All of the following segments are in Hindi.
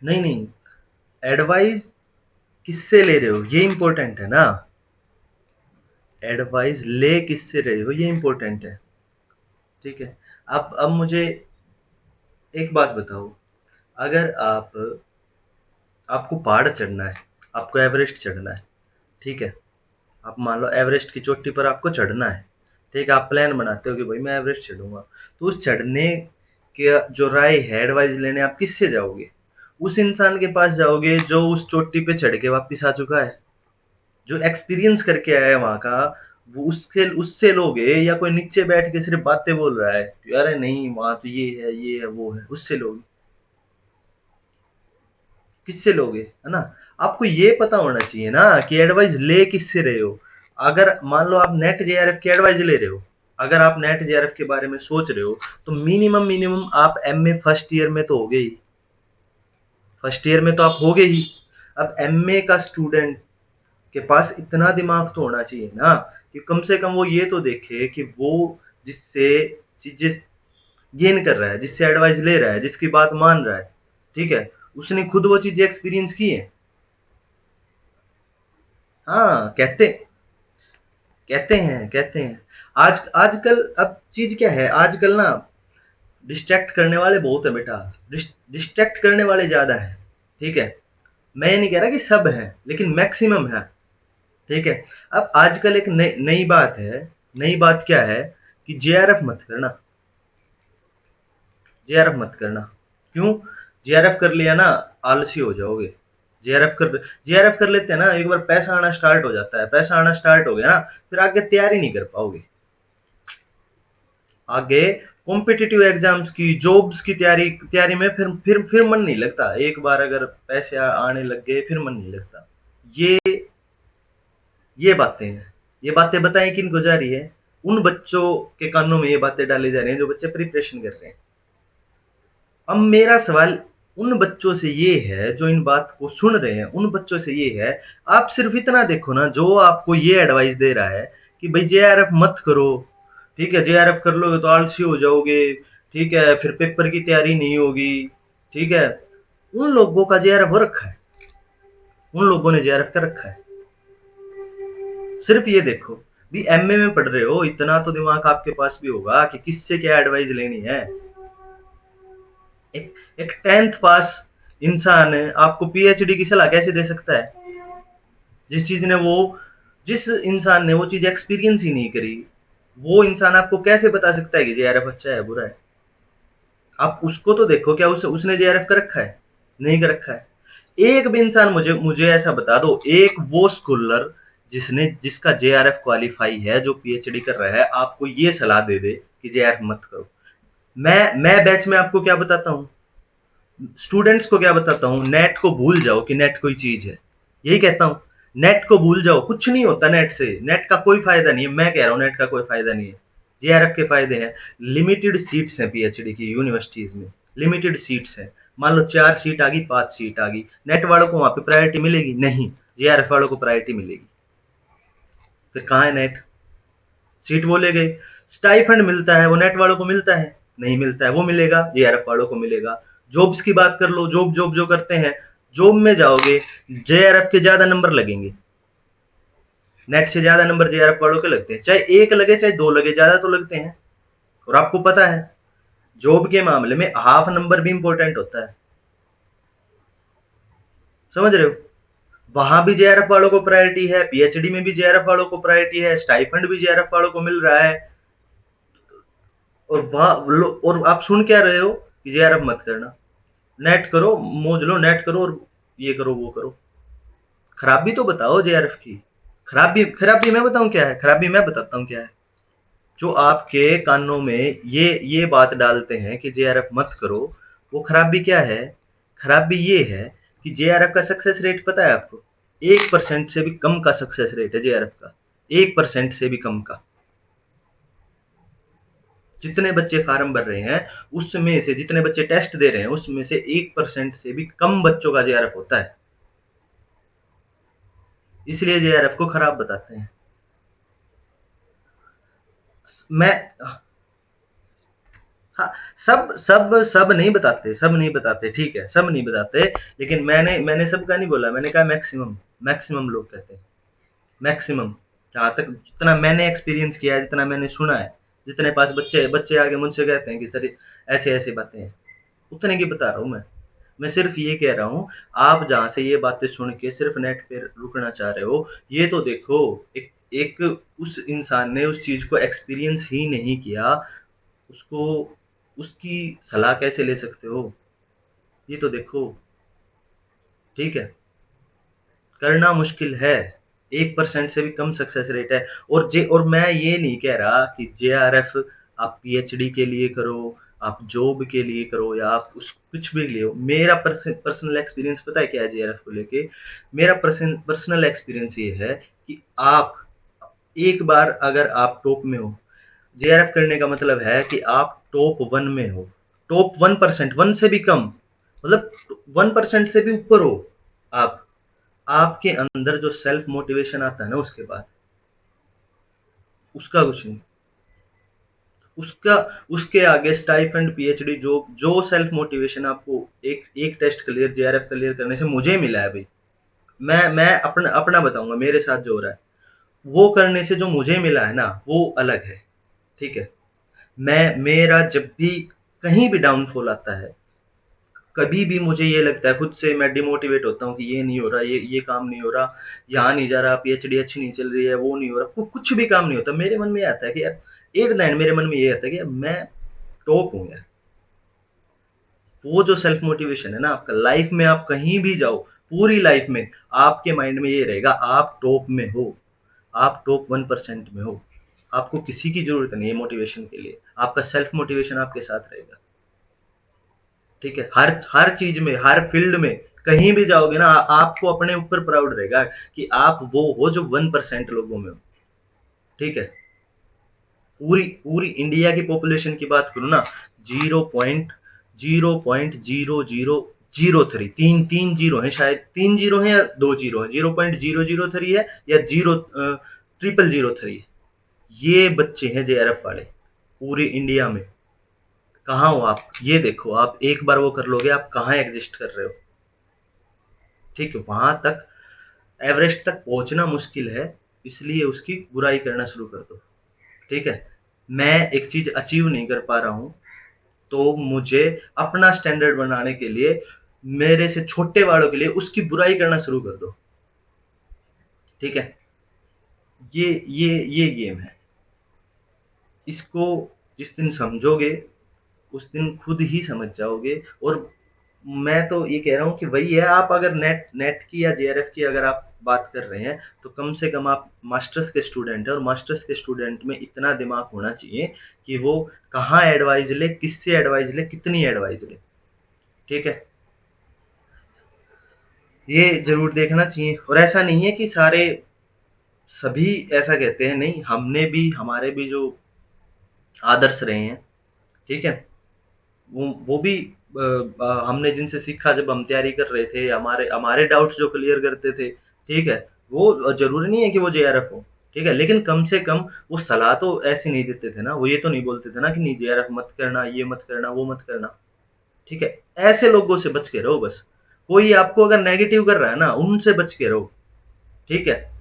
नहीं नहीं, एडवाइस किससे ले रहे हो ये इंपॉर्टेंट है ना। एडवाइस ले किससे रहे हो ये इंपॉर्टेंट है। ठीक है। अब मुझे एक बात बताओ। अगर आपको पहाड़ चढ़ना है, आपको एवरेस्ट चढ़ना है, ठीक है। आप मान लो एवरेस्ट की चोटी पर आपको चढ़ना है, ठीक है। आप प्लान बनाते हो कि भाई मैं एवरेस्ट चढ़ूंगा, तो उस चढ़ने के जो राय है, एडवाइस लेने आप किससे जाओगे? उस इंसान के पास जाओगे जो उस चोटी पे चढ़ के वापिस आ चुका है, जो एक्सपीरियंस करके आया है वहां का। वो उससे उससे लोगे, या कोई नीचे बैठ के सिर्फ बातें बोल रहा है कि अरे नहीं वहां तो ये है वो है, उससे लोगे? किससे लोगे, है ना। आपको ये पता होना चाहिए ना कि एडवाइस ले किससे रहे हो। अगर मान लो आप नेट जेआरएफ की एडवाइस ले रहे हो, अगर आप नेट जेआरएफ के बारे में सोच रहे हो, तो मिनिमम मिनिमम आप एमए फर्स्ट ईयर में तो हो गए ही। फर्स्ट ईयर में तो आप हो गए ही। अब एमए का स्टूडेंट के पास इतना दिमाग तो होना चाहिए ना कि कम से कम वो ये तो देखे कि वो जिससे चीजें गेन कर रहा है, जिससे एडवाइस ले रहा है, जिसकी बात मान रहा है, ठीक है, उसने खुद वो चीजें एक्सपीरियंस की है। हाँ, कहते हैं। आज आजकल अब चीज क्या है, आजकल ना डिस्ट्रैक्ट करने वाले बहुत है बेटा। डिस्ट्रैक्ट करने वाले ज्यादा है, ठीक है। मैं ये नहीं कह रहा कि सब है, लेकिन मैक्सिमम है, ठीक है। अब आजकल एक नई नई बात है। नई बात क्या है कि जेआरएफ मत करना। जेआरएफ मत करना। क्यों? जेआरएफ कर लिया ना, आलसी हो जाओगे। जेआरएफ कर लेते हैं ना, एक बार पैसा आना स्टार्ट हो जाता है, पैसा आना स्टार्ट हो गया ना, फिर आगे तैयारी नहीं कर पाओगे। आगे कॉम्पिटिटिव एग्जाम्स की, जॉब्स की तैयारी तैयारी में फिर मन नहीं लगता। एक बार अगर पैसे आने लग गए फिर मन नहीं लगता। ये ये बातें हैं। ये बातें बताएं किनको जा रही है? उन बच्चों के कानों में ये बातें डाली जा रही हैं जो बच्चे प्रिपरेशन कर रहे हैं। अब मेरा सवाल उन बच्चों से ये है जो इन बात को सुन रहे हैं, उन बच्चों से ये है, आप सिर्फ इतना देखो ना, जो आपको ये एडवाइस दे रहा है कि भाई जेआरएफ मत करो, ठीक है, जेआरएफ कर लोगे तो आलसी हो जाओगे, ठीक है, फिर पेपर की तैयारी नहीं होगी, ठीक है। उन लोगों का जेआरएफ हो रखा है, उन लोगों ने जेआरएफ कर रखा है। सिर्फ ये देखो, भी एमए में पढ़ रहे हो, इतना तो दिमाग आपके पास भी होगा कि किससे क्या एडवाइस लेनी है। एक एक 10th पास इंसान आपको पीएचडी की सलाह कैसे दे सकता है? जिस चीज ने वो जिस इंसान ने वो चीज एक्सपीरियंस ही नहीं करी, वो इंसान आपको कैसे बता सकता है कि जेआरएफ अच्छा है बुरा है? आप उसको तो देखो, क्या उसने जेआरएफ कर रखा है? नहीं कर रखा है। एक भी इंसान मुझे मुझे ऐसा बता दो, एक वो स्कॉलर जिसका जेआरएफ क्वालिफाई है, जो पीएचडी कर रहा है, आपको ये सलाह दे दे कि जेआरएफ मत करो। मैं बैच में आपको क्या बताता हूँ, स्टूडेंट्स को क्या बताता हूँ, नेट को भूल जाओ कि नेट कोई चीज है। यही कहता हूँ, नेट को भूल जाओ, कुछ नहीं होता नेट से, नेट का कोई फायदा नहीं है। मैं कह रहा हूँ नेट का कोई फायदा नहीं है। जेआरएफ के फायदे हैं। लिमिटेड सीट्स हैं पीएचडी की यूनिवर्सिटीज में, लिमिटेड सीट्स हैं। मान लो 4 सीट आ गई, 5 सीट आ गई, नेट वालों को वहां पे प्रायोरिटी मिलेगी नहीं, जेआरएफ वालों को प्रायोरिटी मिलेगी। फिर कहाँ है नेट? सीट वो ले गए। स्टाइफंड मिलता है, वो नेट वालों को मिलता है? नहीं मिलता है, वो मिलेगा जेआरएफ वालों को मिलेगा। जॉब्स की बात कर लो, जॉब जॉब जो करते हैं, जॉब में जाओगे, जेआरएफ के ज्यादा नंबर लगेंगे, नेट से ज्यादा नंबर जेआरएफ वालों के लगते हैं। चाहे एक लगे चाहे दो लगे, ज्यादा तो लगते हैं। और आपको पता है, जॉब के मामले में हाफ नंबर भी इंपॉर्टेंट होता है। समझ रहे हो? वहां भी जेआरएफ वालों को प्रायोरिटी है, पीएचडी में भी जेआरएफ वालों को प्रायोरिटी है, स्टाइफंड भी जेआरएफ वालों को मिल रहा है। और वहां और आप सुन क्या रहे हो कि जेआरएफ मत करना, नेट करो, मौज लो, नेट करो और ये करो वो करो। खराबी तो बताओ जेआरएफ की। खराबी मैं बताऊं क्या है, खराबी मैं बताता हूँ क्या है। जो आपके कानों में ये बात डालते हैं कि जेआरएफ मत करो, वो खराबी क्या है? खराबी ये है कि जेआरएफ का सक्सेस रेट पता है आपको? 1% से भी कम का सक्सेस रेट है जेआरएफ का। 1% से भी कम का। जितने बच्चे फार्म भर रहे हैं, उसमें से जितने बच्चे टेस्ट दे रहे हैं, उसमें से 1% से भी कम बच्चों का जेआरएफ होता है। इसलिए जेआरएफ को खराब बताते हैं। मैं हाँ, सब नहीं बताते, सब नहीं बताते, ठीक है, सब नहीं बताते, लेकिन मैंने सबका नहीं बोला, मैंने कहा मैक्सिमम, मैक्सिमम लोग कहते हैं, मैक्सिमम, जहाँ तक जितना मैंने एक्सपीरियंस किया है, जितना मैंने सुना है, जितने पास बच्चे बच्चे आगे मुझसे कहते हैं कि सर ऐसे ऐसे बातें हैं, उतने की बता रहा हूँ मैं सिर्फ ये कह रहा हूँ, आप जहाँ से ये बातें सुन के सिर्फ नेट पे रुकना चाह रहे हो, ये तो देखो, एक एक उस इंसान ने उस चीज को एक्सपीरियंस ही नहीं किया, उसको उसकी सलाह कैसे ले सकते हो, ये तो देखो, ठीक है, करना मुश्किल है, 1% से भी कम सक्सेस रेट है। और मैं ये नहीं कह रहा कि जेआरएफ आप पीएचडी के लिए करो, आप जॉब के लिए करो, या आप उस कुछ भी ले, मेरा पर्सनल एक्सपीरियंस पता है क्या है जेआरएफ को लेके, मेरा पर्सनल एक्सपीरियंस ये है कि आप एक बार अगर आप टॉप में हो, जेआरएफ करने का मतलब है कि आप टॉप 1 में हो, टॉप 1%, 1 से भी कम, मतलब 1% से भी ऊपर हो आप, आपके अंदर जो सेल्फ मोटिवेशन आता है ना उसके बाद, उसका कुछ नहीं, उसका उसके आगे स्टाइपेंड पीएचडी जो जो सेल्फ मोटिवेशन आपको एक एक टेस्ट क्लियर जेआरएफ क्लियर करने से मुझे मिला है भाई, मैं अपना अपना बताऊंगा मेरे साथ जो हो रहा है, वो करने से जो मुझे मिला है ना वो अलग है, ठीक है, मैं मेरा जब भी कहीं भी डाउनफॉल आता है, कभी भी मुझे ये लगता है खुद से, मैं डिमोटिवेट होता हूँ कि ये नहीं हो रहा, ये काम नहीं हो रहा, यहाँ नहीं जा रहा, पीएचडी अच्छी नहीं चल रही है, वो नहीं हो रहा, कुछ भी काम नहीं होता, मेरे मन में ये आता है कि यार, एक दिन मेरे मन में ये आता है कि यार मैं टॉप हूँ यार, वो जो सेल्फ मोटिवेशन है ना आपका, लाइफ में आप कहीं भी जाओ, पूरी लाइफ में आपके माइंड में ये रहेगा, आप टॉप में हो, आप टॉप 1% में हो, आपको किसी की जरूरत नहीं है मोटिवेशन के लिए, आपका सेल्फ मोटिवेशन आपके साथ रहेगा, ठीक है, हर हर चीज में, हर फील्ड में, कहीं भी जाओगे ना, आपको अपने ऊपर प्राउड रहेगा कि आप वो हो जो 1% लोगों में हो, ठीक है, पूरी पूरी इंडिया की पॉपुलेशन की बात करूँ ना, 0.00003, तीन तीन जीरो है शायद, 3 जीरो है या 2 जीरो है, 0.003 है या 0.003 है, ये बच्चे हैं जेआरएफ वाले पूरे इंडिया में, कहाँ हो आप, ये देखो, आप एक बार वो कर लोगे, आप कहाँ एग्जिस्ट कर रहे हो, ठीक है, वहां तक एवरेस्ट तक पहुंचना मुश्किल है, इसलिए उसकी बुराई करना शुरू कर दो, ठीक है, मैं एक चीज अचीव नहीं कर पा रहा हूं, तो मुझे अपना स्टैंडर्ड बनाने के लिए, मेरे से छोटे वालों के लिए उसकी बुराई करना शुरू कर दो, ठीक है, ये गेम है, इसको जिस दिन समझोगे उस दिन खुद ही समझ जाओगे, और मैं तो ये कह रहा हूँ कि वही है, आप अगर नेट नेट की या जेआरएफ की अगर आप बात कर रहे हैं, तो कम से कम आप मास्टर्स के स्टूडेंट हैं, और मास्टर्स के स्टूडेंट में इतना दिमाग होना चाहिए कि वो कहाँ एडवाइस ले, किससे एडवाइस ले, कितनी एडवाइस ले, ठीक है, ये जरूर देखना चाहिए, और ऐसा नहीं है कि सारे सभी ऐसा कहते हैं, नहीं, हमने भी, हमारे भी जो आदर्श रहे हैं, ठीक है, वो भी हमने जिनसे सीखा, जब हम तैयारी कर रहे थे, हमारे हमारे डाउट्स जो क्लियर करते थे, ठीक है, वो जरूरी नहीं है कि वो जेआरएफ हो, ठीक है, लेकिन कम से कम वो सलाह तो ऐसी नहीं देते थे ना, वो ये तो नहीं बोलते थे ना कि नहीं जेआरएफ मत करना, ये मत करना, वो मत करना, ठीक है, ऐसे लोगों से बच के रहो बस, कोई आपको अगर नेगेटिव कर रहा है ना, उनसे बच के रहो, ठीक है,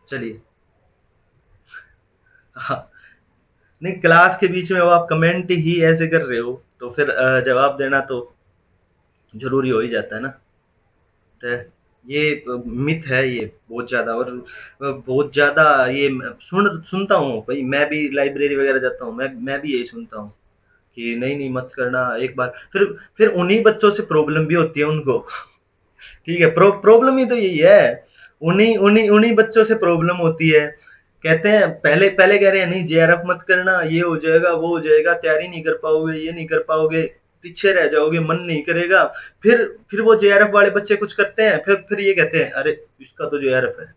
चलिए, हाँ, नहीं, क्लास के बीच में वो आप कमेंट ही ऐसे कर रहे हो, तो फिर जवाब देना तो जरूरी हो ही जाता है ना, तो ये मिथ है ये बहुत ज्यादा, और बहुत ज्यादा ये सुनता हूँ भाई, मैं भी लाइब्रेरी वगैरह जाता हूँ, मैं भी यही सुनता हूँ कि नहीं नहीं मत करना, एक बार फिर उन्हीं बच्चों से प्रॉब्लम भी होती है उनको, ठीक है, प्रॉब्लम ही तो यही है, उन्हीं उन्हीं उन्हीं बच्चों से प्रॉब्लम होती है, कहते हैं पहले पहले कह रहे हैं नहीं जेआरएफ मत करना, ये हो जाएगा, वो हो जाएगा, तैयारी नहीं कर पाओगे, ये नहीं कर पाओगे, पीछे रह जाओगे, मन नहीं करेगा, फिर वो जेआरएफ वाले बच्चे कुछ करते हैं, फिर ये कहते हैं अरे इसका तो जेआरएफ है,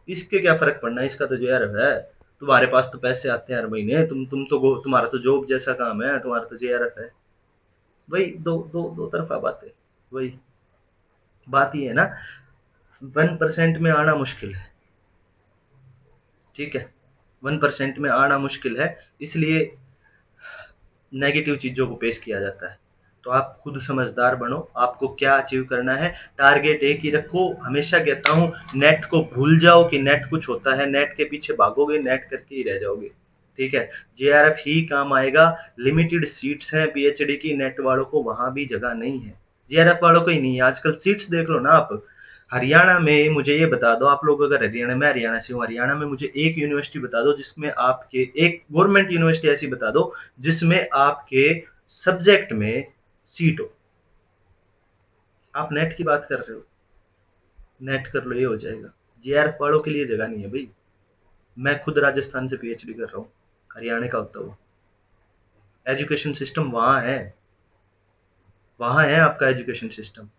इसके क्या फर्क पड़ना, इसका तो जेआरएफ है, तुम्हारे पास तो पैसे आते हैं हर महीने, तुम तो तुम्हारा तो जॉब जैसा काम है, तुम्हारा तो जेआरएफ है, वही दो तरफा बात है, वही बात ही है ना, 1% में आना मुश्किल है, ठीक है, 1% में आना मुश्किल है, इसलिए नेगेटिव चीज़ों को पेश किया जाता है। तो आप खुद समझदार बनो, आपको क्या अचीव करना है, टारगेट एक ही रखो। हमेशा कहता हूँ, नेट को भूल जाओ कि नेट कुछ होता है, नेट के पीछे भागोगे, नेट करके ही रह जाओगे। ठीक है, जेआरएफ ही काम आएगा। लिमिटेड सीट्स हैं पीएचडी की, नेट वालों को वहां भी जगह नहीं है, जेआरएफ वालों को ही नहीं है। आजकल सीट्स देख लो ना आप। हरियाणा में मुझे ये बता दो, आप लोग अगर हरियाणा में, हरियाणा से हूँ, हरियाणा में मुझे एक यूनिवर्सिटी बता दो जिसमें आपके, एक गवर्नमेंट यूनिवर्सिटी ऐसी बता दो जिसमें आपके सब्जेक्ट में सीट हो। आप नेट की बात कर रहे हो, नेट कर लो ये हो जाएगा। जेआरएफ वालों के लिए जगह नहीं है भाई। मैं खुद राजस्थान से पीएचडी कर रहा हूँ, हरियाणा का होता हुआ। एजुकेशन सिस्टम वहाँ है, वहाँ है आपका एजुकेशन सिस्टम।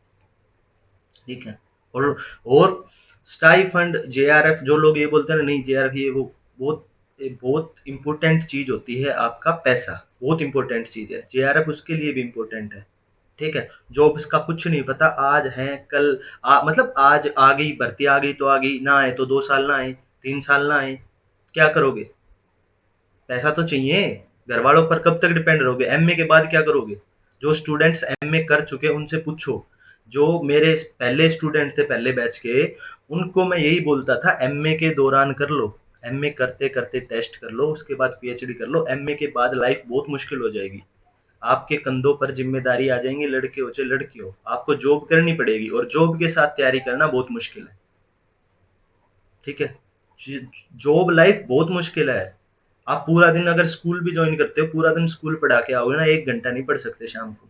ठीक है। और और स्टाइफंड, जेआरएफ, जो लोग ये बोलते हैं ना नहीं जेआरएफ ये वो, बहुत बहुत इंपॉर्टेंट चीज होती है आपका पैसा, बहुत इंपॉर्टेंट चीज है। जेआरएफ उसके लिए भी इंपॉर्टेंट है। ठीक है। जॉब्स का कुछ नहीं पता, आज है कल मतलब आज आ गई भर्ती, आ गई तो आ गई, ना आए तो 2 साल ना आए, 3 साल ना आए, क्या करोगे? पैसा तो चाहिए। घर वालों पर कब तक डिपेंड रहोगे? एमए के बाद क्या करोगे? जो स्टूडेंट्स एमए कर चुके उनसे पूछो, जो मेरे पहले स्टूडेंट थे पहले बैच के, उनको मैं यही बोलता था एमए के दौरान कर लो, एमए करते करते टेस्ट कर लो, उसके बाद पीएचडी कर लो। एमए के बाद लाइफ बहुत मुश्किल हो जाएगी, आपके कंधों पर जिम्मेदारी आ जाएंगी, लड़के हो चाहे लड़की हो, आपको जॉब करनी पड़ेगी और जॉब के साथ तैयारी करना बहुत मुश्किल है। ठीक है। जॉब लाइफ बहुत मुश्किल है। आप पूरा दिन अगर स्कूल भी ज्वाइन करते हो, पूरा दिन स्कूल पढ़ा के आओगे ना, 1 घंटा नहीं पढ़ सकते शाम को।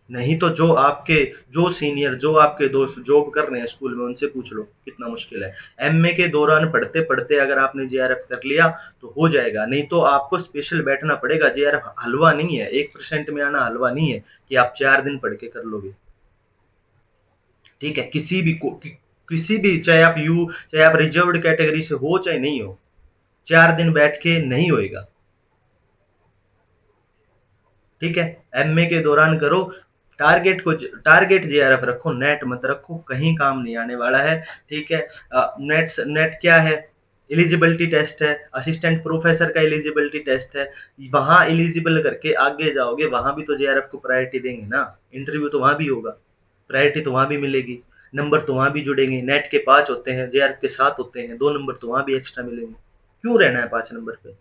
नहीं तो जो आपके, जो सीनियर, जो आपके दोस्त जॉब कर रहे हैं स्कूल में, उनसे पूछ लो कितना मुश्किल है। एमए के दौरान पढ़ते पढ़ते अगर आपने जेआरएफ कर लिया तो हो जाएगा, नहीं तो आपको स्पेशल बैठना पड़ेगा। जेआरएफ हलवा नहीं है, 1% में आना हलवा नहीं है कि आप 4 दिन पढ़ के कर लोगे। ठीक है। किसी भी, चाहे आप चाहे आप रिजर्व्ड कैटेगरी से हो चाहे नहीं हो, 4 दिन बैठ के नहीं होएगा। ठीक है। एमए के दौरान करो, टारगेट जेआरएफ रखो, नेट मत रखो, कहीं काम नहीं आने वाला है। ठीक है। नेट क्या है? एलिजिबिलिटी टेस्ट है, असिस्टेंट प्रोफेसर का एलिजिबिलिटी टेस्ट है। वहां एलिजिबल करके आगे जाओगे, वहां भी तो जेआरएफ को प्रायोरिटी देंगे ना, इंटरव्यू तो वहां भी होगा, प्रायोरिटी तो वहां भी मिलेगी, नंबर तो वहां भी जुड़ेंगे। नेट के 5 होते हैं, जेआरएफ के 7 होते हैं, 2 नंबर तो वहां भी एक्स्ट्रा मिलेंगे। क्यों रहना है 5 नंबर पे?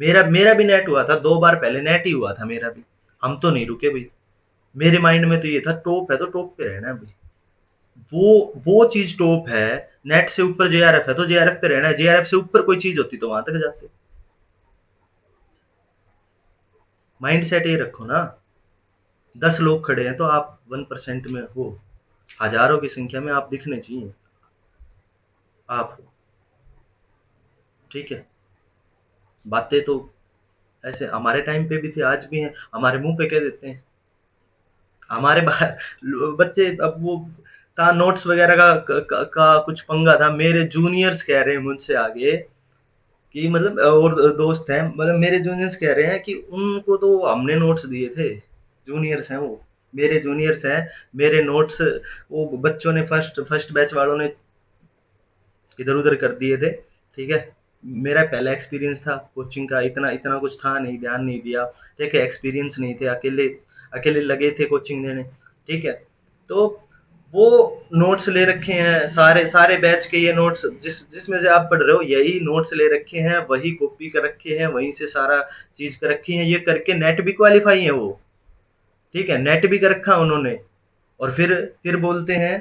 मेरा मेरा भी नेट हुआ था, 2 बार पहले नेट ही हुआ था मेरा भी। हम तो नहीं रुके भाई। मेरे माइंड में तो ये था टॉप है तो टॉप पे रहना है भाई। वो चीज टॉप है। नेट से ऊपर जेआरएफ है तो जेआरएफ पे रहना है, जेआरएफ से ऊपर कोई चीज होती तो वहां तक जाते। माइंड सेट ये रखो ना। 10 लोग खड़े हैं तो आप 1% में हो, हजारों की संख्या में आप दिखने चाहिए, आप हो। ठीक है। बातें तो ऐसे हमारे टाइम पे भी थी, आज भी हैं, हमारे मुंह पे कह देते हैं। हमारे बच्चे अब वो था, नोट्स वगैरह का कुछ पंगा था। मेरे जूनियर्स कह रहे हैं मुझसे आगे कि मतलब, और दोस्त हैं, मतलब मेरे जूनियर्स कह रहे हैं कि उनको तो हमने नोट्स दिए थे। जूनियर्स हैं वो, मेरे जूनियर्स हैं, मेरे नोट्स वो बच्चों ने, फर्स्ट फर्स्ट बैच वालों ने इधर उधर कर दिए थे। ठीक है। मेरा पहला एक्सपीरियंस था कोचिंग का, इतना इतना कुछ था नहीं, ध्यान नहीं दिया। ठीक है। एक्सपीरियंस नहीं थे, अकेले अकेले लगे थे कोचिंग देने। ठीक है। तो वो नोट्स ले रखे हैं, सारे सारे बैच के ये नोट्स, जिसमें से आप पढ़ रहे हो यही नोट्स ले रखे हैं, वही कॉपी कर रखे हैं, वहीं से सारा चीज कर रखी है। ये करके नेट भी क्वालिफाई है वो। ठीक है। नेट भी कर रखा उन्होंने। और फिर बोलते हैं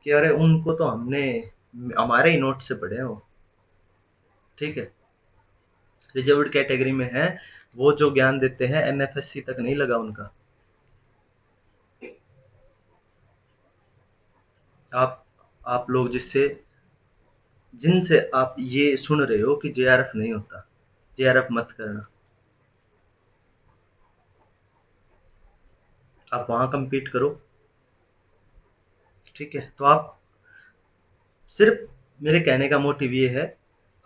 कि अरे उनको तो हमने हमारे ही नोट से पढ़े हैं वो। ठीक है। रिजर्व्ड कैटेगरी में है, वो जो ज्ञान देते हैं एनएफएससी तक नहीं लगा उनका। आप आप लोग जिनसे आप ये सुन रहे हो कि जेआरएफ नहीं होता, जेआरएफ मत करना। आप वहां compete करो। ठीक है। तो आप सिर्फ, मेरे कहने का मोटिव ये है,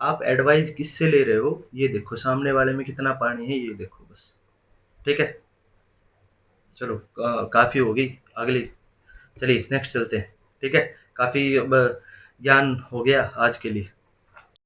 आप एडवाइस किससे ले रहे हो ये देखो, सामने वाले में कितना पानी है ये देखो बस। ठीक है। चलो, काफी होगी। अगली, चलिए नेक्स्ट चलते हैं। ठीक है। काफी अब ज्ञान हो गया आज के लिए।